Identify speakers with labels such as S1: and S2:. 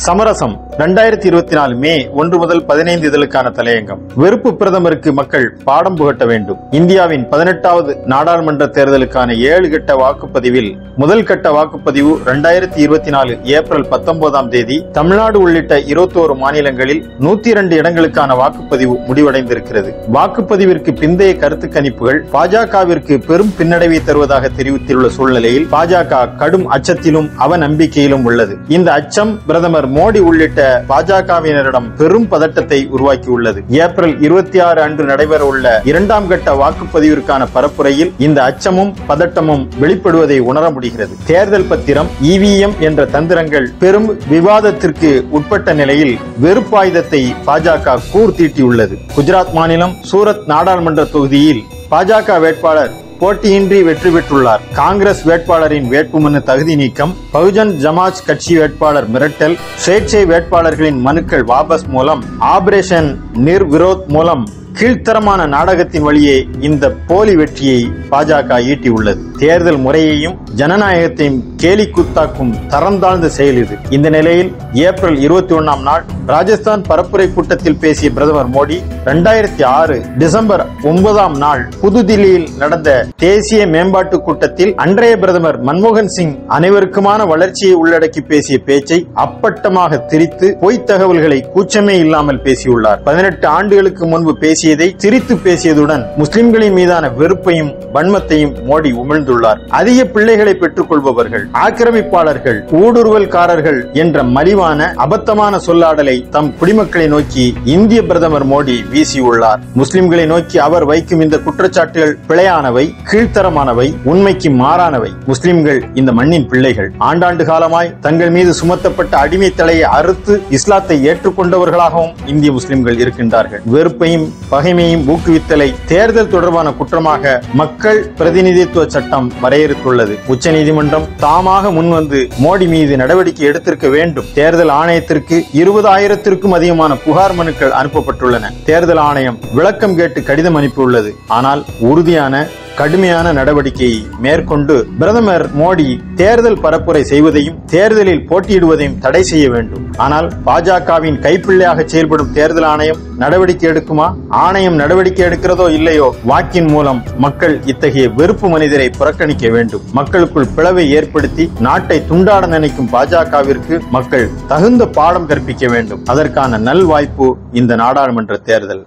S1: சமரசம் 2024 மே 1 முதல் 15 இதழுக்கான தலையங்கம். வெறுப்பு பிரதமருக்கு மக்கள் பாடம் புகட்ட வேண்டும். இந்தியாவின் 18வது நாடாளுமன்ற தேர்தலுக்கான 7 கட்ட வாக்குப்பதிவில் முதல் கட்ட வாக்குப்பதிவு 2024 ஏப்ரல் 19ஆம் தேதி தமிழ்நாடு உள்ளிட்ட 21 மாநிலங்களில் 102 இடங்களுக்கான வாக்குப்பதிவு முடிவடைந்திருக்கிறது. வாக்குப்பதிவிற்கு பிந்தைய கருத்து கணிப்புகள் பாஜகவிற்கு பெரும் பின்னடைவை தருவதாக தெரிவித்துள்ள சூழ்நிலையில் பாஜக கடும் அச்சத்திலும் அவநம்பிக்கையிலும் உள்ளது. இந்த அச்சம் பிரதமர் மோடி உள்ளிட்ட பாஜகவினரிடம் பெரும் பதட்டத்தை உருவாக்கியுள்ளது. ஏப்ரல் 26 அன்று நடைபெற உள்ள 2ஆம் கட்ட வாக்குப்பதிவிற்கான பரப்புரையில் இந்த அச்சமும் பதட்டமும் வெளிப்படுவதை உணர முடிகிறது. தேர்தல் பத்திரம், இவிஎம் என்ற தந்திரங்கள் பெரும் விவாதத்திற்கு உட்பட்ட நிலையில் வெறுப்பாயுதத்தை பாஜக கூர்தீட்டியுள்ளது. குஜராத் மாநிலம் சூரத் நாடாளுமன்ற தொகுதியில் பாஜக வேட்பாளர் போட்டியின்றி வெற்றி பெற்றுள்ளார். காங்கிரஸ் வேட்பாளரின் வேட்புமனு தகுதி நீக்கம், பகுஜன் சமாஜ் கட்சி வேட்பாளர் மிரட்டல், சுயேட்சை வேட்பாளர்களின் மனுக்கள் வாபஸ் மூலம், ஆபரேஷன் நிர்விரோத் மூலம் கீழ்த்தரமான நாடகத்தின் வழியே இந்த போலி வெற்றியை பாஜக ஈட்டியுள்ளது. தேர்தல் முறையையும் ஜனநாயகத்தையும் கேலி கூத்தாக்கும் தரம் தாழ்ந்த செயல் இது. இந்த நிலையில் ஏப்ரல் 21ஆம் நாள் ராஜஸ்தான் பரப்புரை கூட்டத்தில் பேசிய பிரதமர் மோடி 2006 டிசம்பர் 9ஆம் நாள் புதுதில்லியில் நடந்த தேசிய மேம்பாட்டு கூட்டத்தில் அன்றைய பிரதமர் மன்மோகன் சிங் அனைவருக்குமான வளர்ச்சியை உள்ளடக்கி பேசிய பேச்சை அப்பட்டமாக திரித்து பொய்த் தகவல்களை கூச்சமே இல்லாமல் பேசியுள்ளார். 18 ஆண்டுகளுக்கு முன்பு பேசியதை திரித்து பேசியதுடன் முஸ்லிம்களின் மீதான வெறுப்பையும் வன்மத்தையும் மோடி உமிழ்ந்துள்ளார். அதிக பிள்ளைகளை பெற்றுக் கொள்பவர்கள், ஆக்கிரமிப்பாளர்கள், ஊடுருவல்காரர்கள் என்ற மலிவான அபத்தமான சொல்லாடலை தம் குடிமக்களை நோக்கி இந்திய பிரதமர் மோடி வீசியுள்ளார். முஸ்லிம்களை நோக்கி அவர் வைக்கும் இந்த குற்றச்சாட்டுகள் பிழையானவை, கீழ்த்தரமானவை, உண்மைக்கு மாறானவை. முஸ்லிம்கள் இந்த மண்ணின் பிள்ளைகள். ஆண்டாண்டு காலமாய் தங்கள் மீது சுமத்தப்பட்ட அடிமை தலையை அறுத்து இஸ்லாத்தை ஏற்றுக்கொண்டவர்களாகவும் இந்திய முஸ்லிம்கள் இருக்கின்றார்கள். வெறுப்பையும் பகைமையும் ஊக்குவித்தலை தேர்தல் தொடர்பான குற்றமாக மக்கள் பிரதிநிதித்துவ சட்டம் வரையறுத்துள்ளது. உச்சநீதிமன்றம் தாமாக முன்வந்து மோடி மீது நடவடிக்கை எடுத்திருக்க வேண்டும். தேர்தல் ஆணையத்திற்கு 20,000க்கும் அதிகமான புகார் மனுக்கள் அனுப்பப்பட்டுள்ளன. தேர்தல் ஆணையம் விளக்கம் கேட்டு கடிதம் அனுப்பியுள்ளது. ஆனால் உறுதியான கடுமையான நடவடிக்கையை மேற்கொண்டு பிரதமர் மோடி தேர்தல் பரப்புரை செய்வதையும் தேர்தலில் போட்டியிடுவதையும் தடை செய்ய வேண்டும். ஆனால் பாஜகவின் கைப்பிள்ளையாக செயல்படும் தேர்தல் ஆணையம் நடவடிக்கை எடுக்குமா? ஆணையம் நடவடிக்கை எடுக்கிறதோ இல்லையோ, வாக்கின் மூலம் மக்கள் இத்தகைய வெறுப்பு மனிதரை புறக்கணிக்க வேண்டும். மக்களுக்குள் பிளவை ஏற்படுத்தி நாட்டை துண்டாட நினைக்கும் பாஜகவிற்கு மக்கள் தகுந்த பாடம் கற்பிக்க வேண்டும். அதற்கான நல்வாய்ப்பு இந்த நாடாளுமன்ற தேர்தல்.